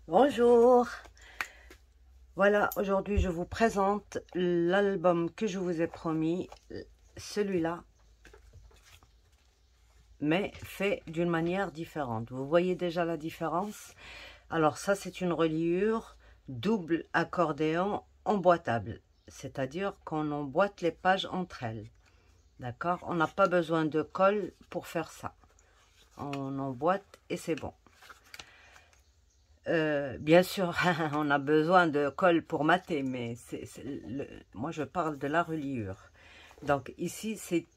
Bonjour, voilà, aujourd'hui je vous présente l'album que je vous ai promis, celui-là, mais fait d'une manière différente. Vous voyez déjà la différence? Alors ça, c'est une reliure double accordéon emboîtable, c'est-à-dire qu'on emboîte les pages entre elles, d'accord? On n'a pas besoin de colle pour faire ça, on emboîte et c'est bon. Bien sûr, on a besoin de colle pour mater, mais moi je parle de la reliure. Donc ici, c'est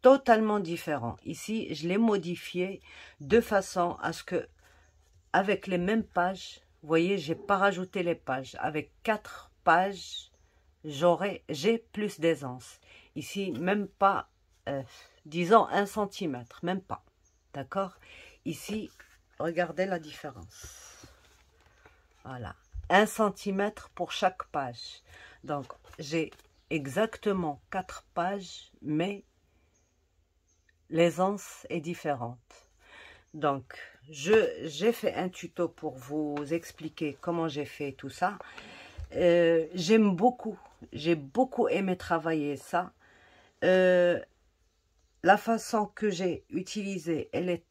totalement différent. Ici, je l'ai modifié de façon à ce que, avec les mêmes pages, vous voyez, j'ai pas rajouté les pages. Avec 4 pages, j'ai plus d'aisance. Ici, même pas, disons 1 centimètre, même pas. D'accord? Ici, regardez la différence. Voilà, 1 centimètre pour chaque page. Donc, j'ai exactement 4 pages, mais l'aisance est différente. Donc, j'ai fait un tuto pour vous expliquer comment j'ai fait tout ça. J'aime beaucoup, j'ai beaucoup aimé travailler ça. La façon que j'ai utilisée, elle est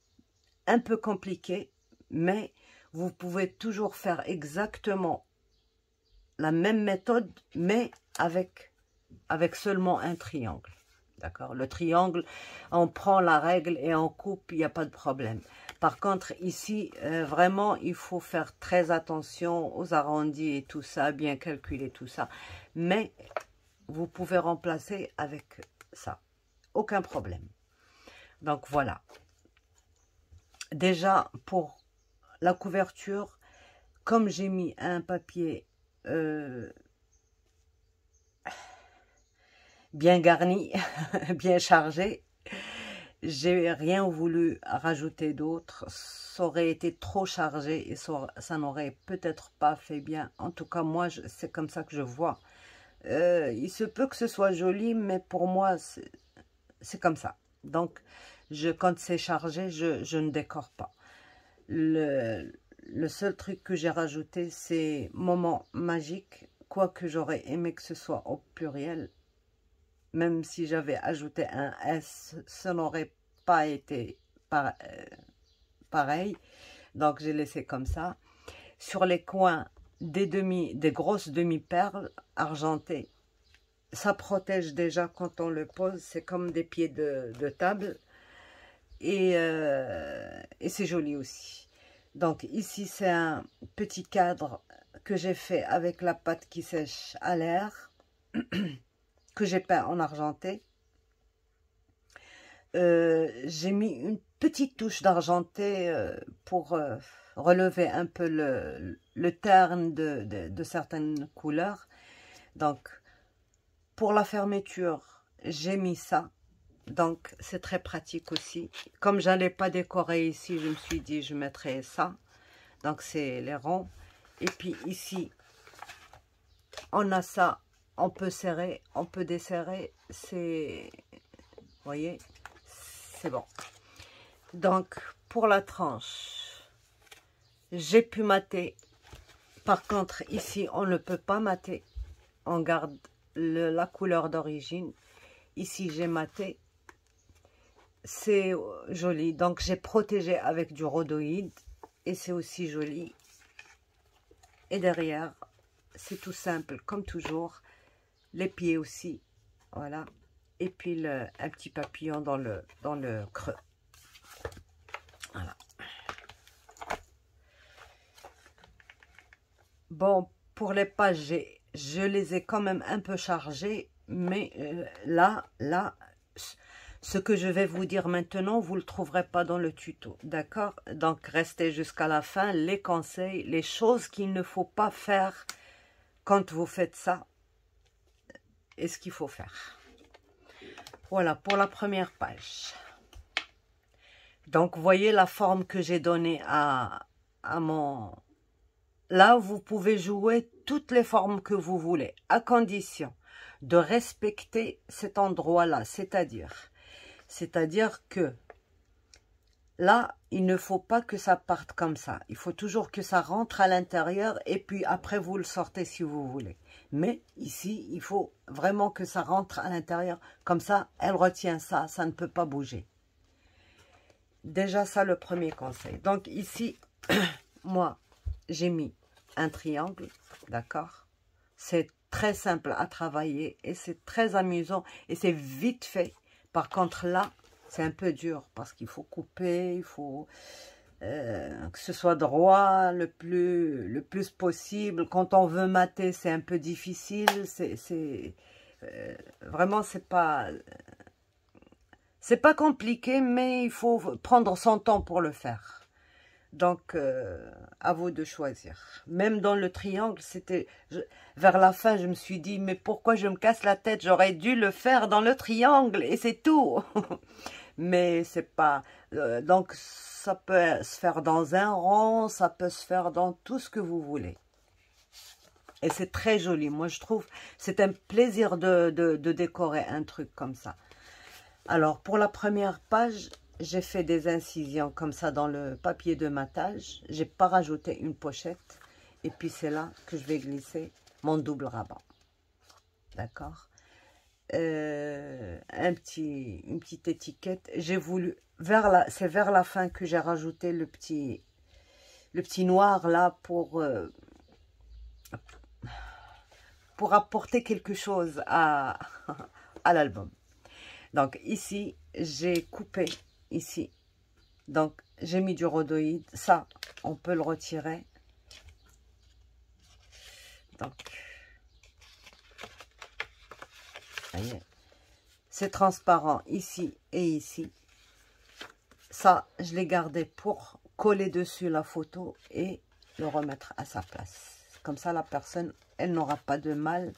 un peu compliquée, mais vous pouvez toujours faire exactement la même méthode, mais avec seulement un triangle. D'accord? Le triangle, on prend la règle et on coupe, il n'y a pas de problème. Par contre, ici, vraiment, il faut faire très attention aux arrondis et tout ça, bien calculer tout ça. Mais vous pouvez remplacer avec ça. Aucun problème. Donc, voilà. Déjà, pour la couverture, comme j'ai mis un papier bien garni, bien chargé, j'ai rien voulu rajouter d'autre. Ça aurait été trop chargé et ça n'aurait peut-être pas fait bien. En tout cas, moi, c'est comme ça que je vois. Il se peut que ce soit joli, mais pour moi, c'est comme ça. Donc, quand c'est chargé, je ne décore pas. Le seul truc que j'ai rajouté, c'est moment magique. Quoique j'aurais aimé que ce soit au pluriel. Même si j'avais ajouté un S, ça n'aurait pas été pareil. Donc, j'ai laissé comme ça. Sur les coins, des grosses demi-perles argentées. Ça protège déjà quand on le pose. C'est comme des pieds de table. Et c'est joli aussi. Donc, ici, c'est un petit cadre que j'ai fait avec la pâte qui sèche à l'air. Que j'ai peint en argenté. J'ai mis une petite touche d'argenté pour relever un peu le terne de certaines couleurs. Donc, pour la fermeture, j'ai mis ça. Donc, c'est très pratique aussi. Comme je n'allais pas décorer ici, je me suis dit, je mettrai ça. Donc, c'est les ronds. Et puis ici, on a ça. On peut serrer, on peut desserrer. C'est, vous voyez, c'est bon. Donc, pour la tranche, j'ai pu mater. Par contre, ici, on ne peut pas mater. On garde la couleur d'origine. Ici, j'ai maté. C'est joli. Donc, j'ai protégé avec du rhodoïde. Et c'est aussi joli. Et derrière, c'est tout simple, comme toujours. Les pieds aussi. Voilà. Et puis, un petit papillon dans le creux. Voilà. Bon, pour les pages, je les ai quand même un peu chargées, mais là, ce que je vais vous dire maintenant, vous ne le trouverez pas dans le tuto, d'accord? Donc, restez jusqu'à la fin, les conseils, les choses qu'il ne faut pas faire quand vous faites ça, et ce qu'il faut faire. Voilà, pour la première page. Donc, vous voyez la forme que j'ai donnée à mon... Là, vous pouvez jouer toutes les formes que vous voulez, à condition de respecter cet endroit-là. C'est-à-dire que Là, il ne faut pas que ça parte comme ça. Il faut toujours que ça rentre à l'intérieur et puis après, vous le sortez si vous voulez. Mais ici, il faut vraiment que ça rentre à l'intérieur. Comme ça, elle retient ça, ça ne peut pas bouger. Déjà, ça, le premier conseil. Donc ici, moi, j'ai mis un triangle, d'accord? C'est très simple à travailler et c'est très amusant et c'est vite fait. Par contre, là, c'est un peu dur parce qu'il faut couper, il faut que ce soit droit le plus possible. Quand on veut mater, c'est un peu difficile. Vraiment, c'est pas compliqué, mais il faut prendre son temps pour le faire. Donc, à vous de choisir. Même dans le triangle, vers la fin, je me suis dit, mais pourquoi je me casse la tête? J'aurais dû le faire dans le triangle et c'est tout. Mais c'est pas... donc, ça peut se faire dans un rond, ça peut se faire dans tout ce que vous voulez. Et c'est très joli. Moi, je trouve, c'est un plaisir de décorer un truc comme ça. Alors, pour la première page, j'ai fait des incisions comme ça dans le papier de matage. J'ai pas rajouté une pochette. Et puis, c'est là que je vais glisser mon double rabat. D'accord? Une petite étiquette. J'ai voulu, c'est vers la fin que j'ai rajouté le petit noir là pour apporter quelque chose à l'album. Donc ici, j'ai coupé ici. Donc j'ai mis du rhodoïde. Ça, on peut le retirer. Donc, voyez, c'est transparent ici et ici. Ça, je l'ai gardé pour coller dessus la photo et le remettre à sa place. Comme ça, la personne, elle n'aura pas de mal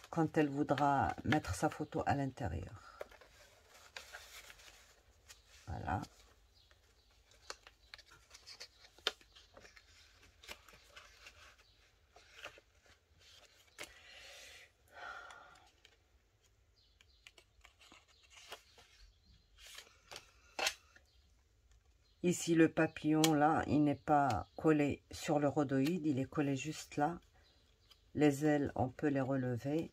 quand elle voudra mettre sa photo à l'intérieur. Voilà. Ici, le papillon, là, il n'est pas collé sur le rhodoïde, il est collé juste là. Les ailes, on peut les relever.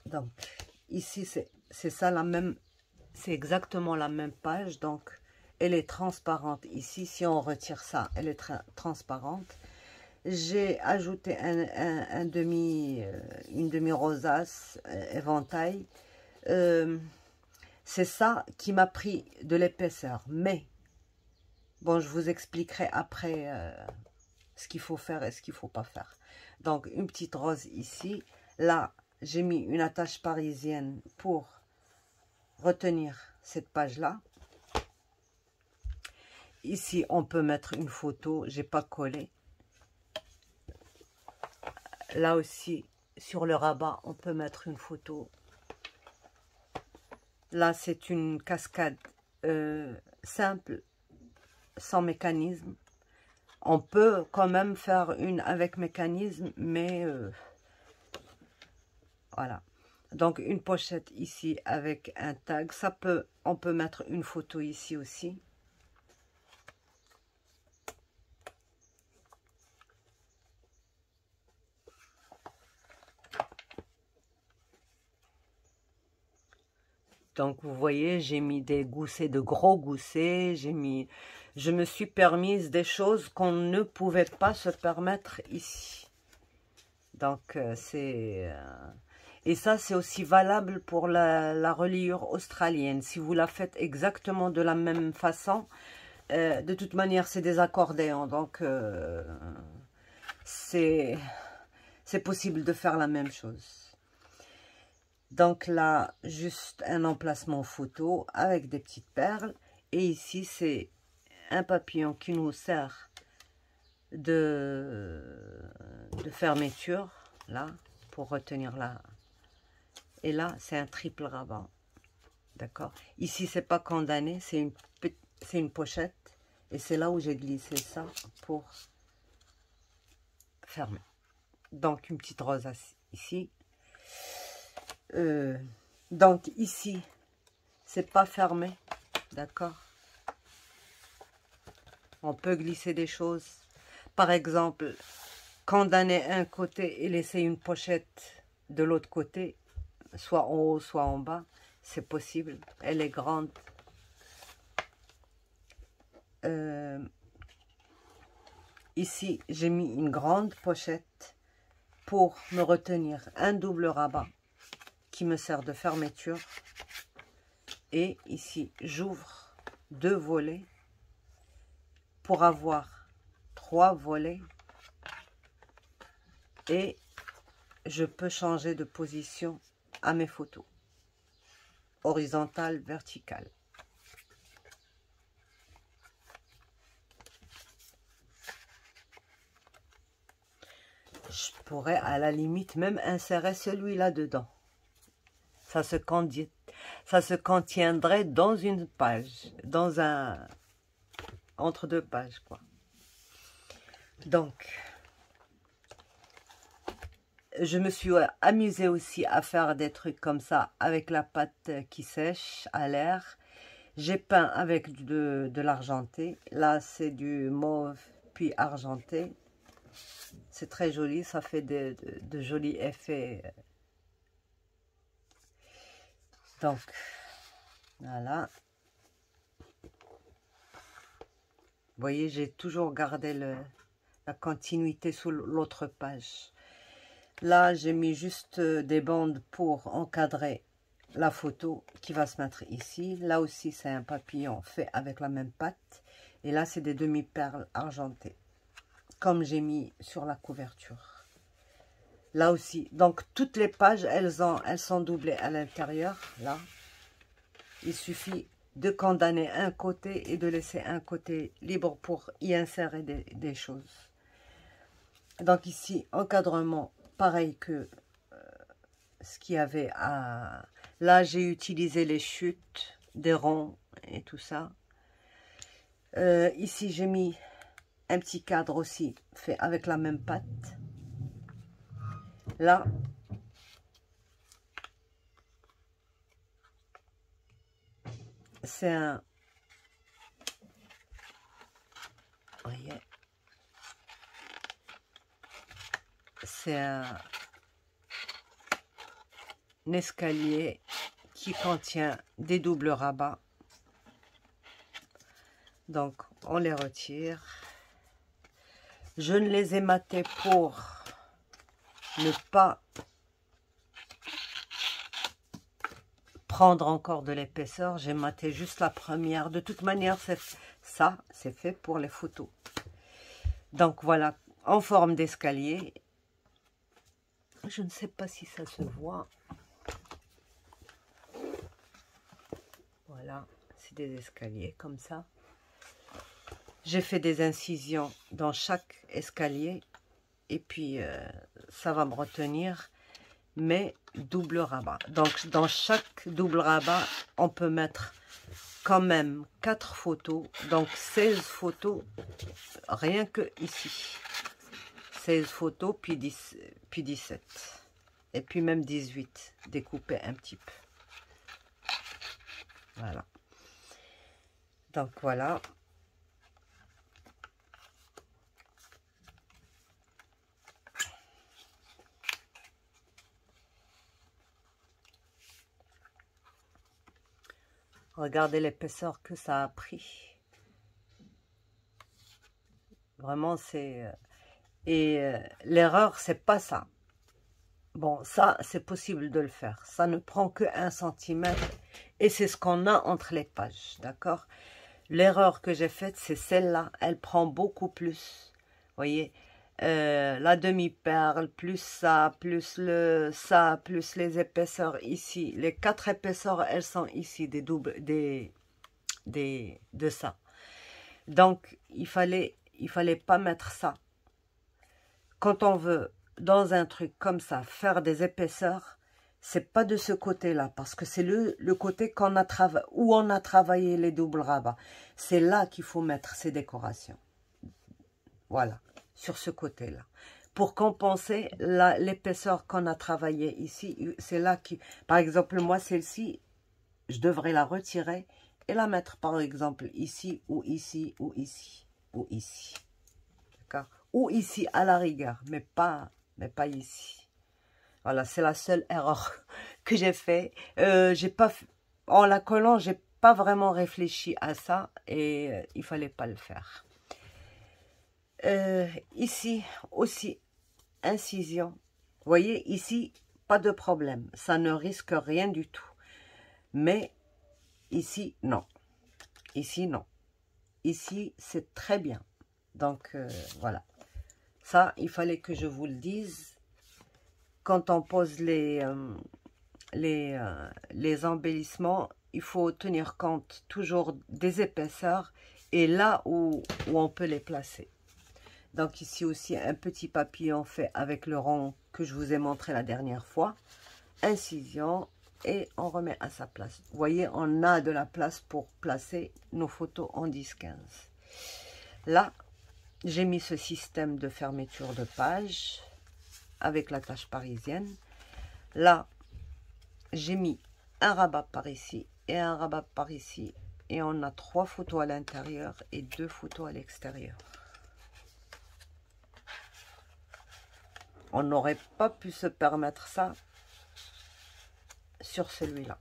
Donc, ici, c'est ça la même, c'est exactement la même page. Donc, elle est transparente ici. Si on retire ça, elle est transparente. J'ai ajouté une demi-rosace éventail. C'est ça qui m'a pris de l'épaisseur. Mais, bon, je vous expliquerai après ce qu'il faut faire et ce qu'il ne faut pas faire. Donc, une petite rose ici. Là, j'ai mis une attache parisienne pour retenir cette page-là. Ici, on peut mettre une photo. J'ai pas collé. Là aussi, sur le rabat, on peut mettre une photo. Là, c'est une cascade simple, sans mécanisme. On peut quand même faire une avec mécanisme, mais voilà. Donc, une pochette ici avec un tag. On peut mettre une photo ici aussi. Donc, vous voyez, j'ai mis des goussets, de gros goussets. Je me suis permise des choses qu'on ne pouvait pas se permettre ici. Donc, et ça, c'est aussi valable pour la reliure australienne. Si vous la faites exactement de la même façon, de toute manière, c'est des accordéons. Donc, c'est possible de faire la même chose. Donc là, juste un emplacement photo avec des petites perles. Et ici, c'est un papillon qui nous sert de fermeture, là, pour retenir là. Et là, c'est un triple rabat. D'accord? Ici, c'est pas condamné, c'est une pochette. Et c'est là où j'ai glissé ça pour fermer. Donc, une petite rosace ici. Donc, ici, c'est pas fermé, d'accord? On peut glisser des choses. Par exemple, condamner un côté et laisser une pochette de l'autre côté, soit en haut, soit en bas, c'est possible. Elle est grande. Ici, j'ai mis une grande pochette pour me retenir un double rabat qui me sert de fermeture. Et ici, j'ouvre 2 volets pour avoir 3 volets. Et je peux changer de position à mes photos. Horizontale, verticale. Je pourrais à la limite même insérer celui-là dedans. Ça se contiendrait dans une page, entre 2 pages, quoi. Donc, je me suis amusée aussi à faire des trucs comme ça avec la pâte qui sèche à l'air. J'ai peint avec de l'argenté. Là, c'est du mauve puis argenté. C'est très joli, ça fait de jolis effets. Donc, voilà. Vous voyez, j'ai toujours gardé la continuité sous l'autre page. Là, j'ai mis juste des bandes pour encadrer la photo qui va se mettre ici. Là aussi, c'est un papillon fait avec la même pâte. Et là, c'est des demi-perles argentées, comme j'ai mis sur la couverture. Là aussi, donc toutes les pages, elles sont doublées à l'intérieur. Là, il suffit de condamner un côté et de laisser un côté libre pour y insérer des choses. Donc ici, encadrement, pareil que ce qu'il y avait à... Là, j'ai utilisé les chutes, des ronds et tout ça. Ici, j'ai mis un petit cadre aussi, fait avec la même pâte. Là, c'est un... Vous voyez, c'est un escalier qui contient des doubles rabats. Donc, on les retire. Je ne les ai matés pour ne pas prendre encore de l'épaisseur. J'ai maté juste la première. De toute manière, ça, c'est fait pour les photos. Donc, voilà, en forme d'escalier. Je ne sais pas si ça se voit. Voilà, c'est des escaliers comme ça. J'ai fait des incisions dans chaque escalier et puis ça va me retenir mes doubles rabats. Donc dans chaque double rabat, on peut mettre quand même 4 photos, donc 16 photos rien que ici. 16 photos puis 17 et puis même 18 découpées un petit peu. Voilà. Donc voilà. Regardez l'épaisseur que ça a pris. Vraiment, c'est... l'erreur, c'est pas ça. Bon, ça, c'est possible de le faire. Ça ne prend que 1 cm et c'est ce qu'on a entre les pages, d'accord? L'erreur que j'ai faite, c'est celle-là. Elle prend beaucoup plus. Vous voyez, la demi-perle, plus ça, plus ça, plus les épaisseurs ici. Les 4 épaisseurs, elles sont ici, des doubles, de ça. Donc, il fallait pas mettre ça. Quand on veut, dans un truc comme ça, faire des épaisseurs, c'est pas de ce côté-là, parce que c'est le côté où on a travaillé les doubles rabats. C'est là qu'il faut mettre ces décorations. Voilà, sur ce côté-là. Pour compenser l'épaisseur qu'on a travaillé ici, c'est là qui... Par exemple, moi, celle-ci, je devrais la retirer et la mettre par exemple ici ou ici ou ici ou ici. D'accord? Ou ici à la rigueur, mais pas ici. Voilà, c'est la seule erreur que j'ai fait. J'ai pas, en la collant, j'ai pas vraiment réfléchi à ça et il fallait pas le faire. Ici aussi, incision. Vous voyez, ici, pas de problème. Ça ne risque rien du tout. Mais ici, non. Ici, non. Ici, c'est très bien. Donc, voilà. Ça, il fallait que je vous le dise. Quand on pose les embellissements, il faut tenir compte toujours des épaisseurs et là où on peut les placer. Donc ici aussi un petit papillon fait avec le rond que je vous ai montré la dernière fois. Incision et on remet à sa place. Vous voyez, on a de la place pour placer nos photos en 10-15. Là, j'ai mis ce système de fermeture de page avec la tâche parisienne. Là, j'ai mis un rabat par ici et un rabat par ici. Et on a 3 photos à l'intérieur et 2 photos à l'extérieur. On n'aurait pas pu se permettre ça sur celui-là.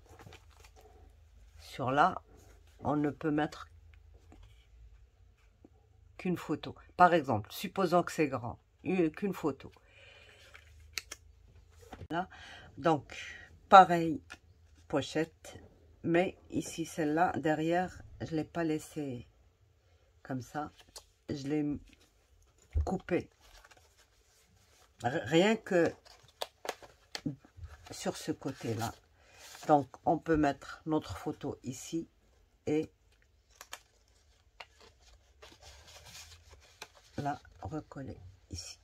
Sur là, on ne peut mettre qu'une photo. Par exemple, supposons que c'est grand, qu'une photo. Là, donc, pareil, pochette, mais ici, celle-là, derrière, je ne l'ai pas laissée comme ça. Je l'ai coupée. Rien que sur ce côté-là. Donc, on peut mettre notre photo ici et la recoller ici.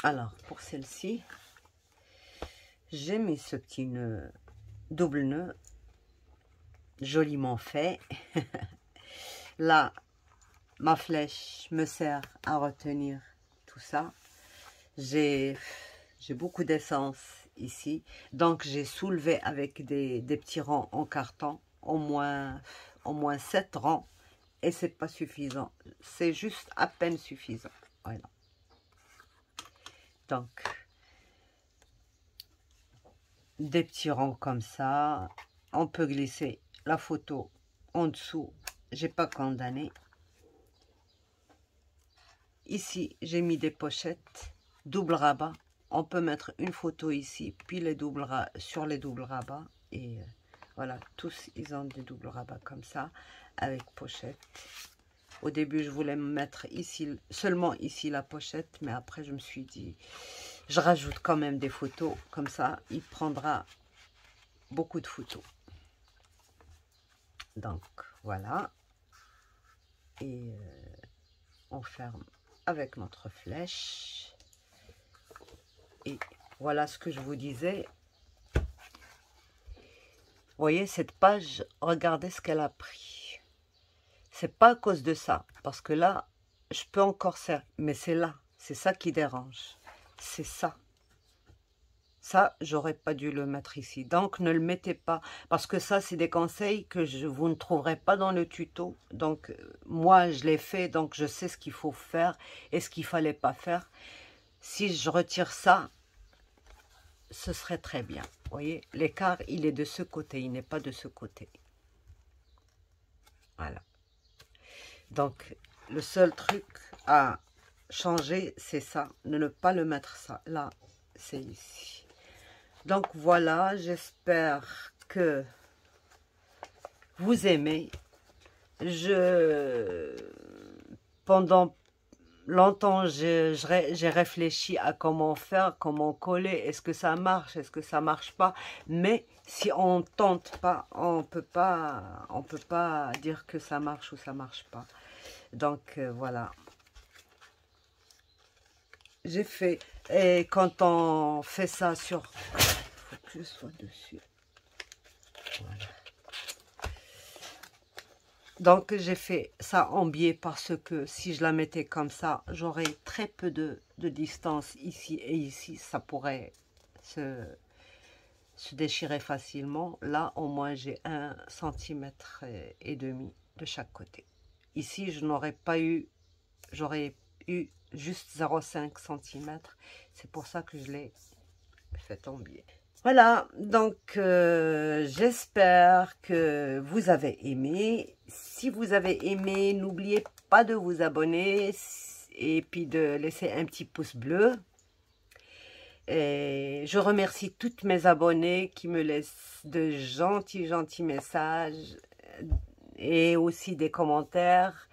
Alors, pour celle-ci, j'ai mis ce petit nœud, double nœud, joliment fait. Là, ma flèche me sert à retenir tout ça. J'ai beaucoup d'essence ici, donc j'ai soulevé avec des petits rangs en carton, au moins 7 rangs, et c'est pas suffisant, c'est juste à peine suffisant. Voilà. Donc, des petits rangs comme ça, on peut glisser la photo en dessous, j'ai pas condamné. Ici, j'ai mis des pochettes, double rabat. On peut mettre une photo ici, puis sur les doubles rabats. Et voilà, tous, ils ont des doubles rabats comme ça, avec pochette. Au début, je voulais mettre ici, seulement ici la pochette, mais après, je me suis dit, je rajoute quand même des photos. Comme ça, il prendra beaucoup de photos. Donc, voilà. Et on ferme avec notre flèche. Et voilà ce que je vous disais. Vous voyez cette page, regardez ce qu'elle a pris. C'est pas à cause de ça, parce que là, je peux encore faire, mais c'est là, c'est ça qui dérange. C'est ça. Ça, j'aurais pas dû le mettre ici. Donc, ne le mettez pas, parce que ça, c'est des conseils que vous ne trouverez pas dans le tuto. Donc, moi, je l'ai fait, donc je sais ce qu'il faut faire et ce qu'il fallait pas faire. Si je retire ça, ce serait très bien. Vous voyez, l'écart, il est de ce côté, il n'est pas de ce côté. Voilà. Donc, le seul truc à changer, c'est ça. Ne pas le mettre ça. Là, c'est ici. Donc, voilà. J'espère que vous aimez. Pendant longtemps, j'ai réfléchi à comment faire, comment coller. Est-ce que ça marche? Est-ce que ça marche pas? Mais si on tente pas, on peut pas dire que ça marche ou ça marche pas. Donc, voilà. J'ai fait, et quand on fait ça sur... Il faut que je sois dessus. Voilà. Donc, j'ai fait ça en biais parce que si je la mettais comme ça, j'aurais très peu de distance ici et ici. Ça pourrait se déchirer facilement. Là, au moins, j'ai 1,5 cm de chaque côté. Ici, je n'aurais pas eu, j'aurais eu juste 0,5 cm. C'est pour ça que je l'ai fait tomber. Voilà, donc j'espère que vous avez aimé. Si vous avez aimé, n'oubliez pas de vous abonner et puis de laisser un petit pouce bleu. Et je remercie toutes mes abonnés qui me laissent de gentils messages et aussi des commentaires.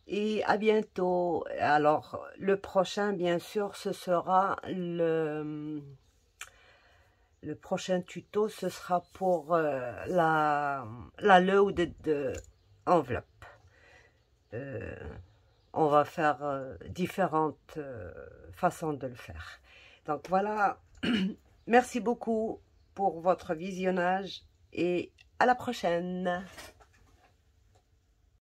Et à bientôt. Alors, le prochain, bien sûr, ce sera le prochain tuto, ce sera pour la loaded enveloppe. On va faire différentes façons de le faire. Donc voilà, merci beaucoup pour votre visionnage et à la prochaine.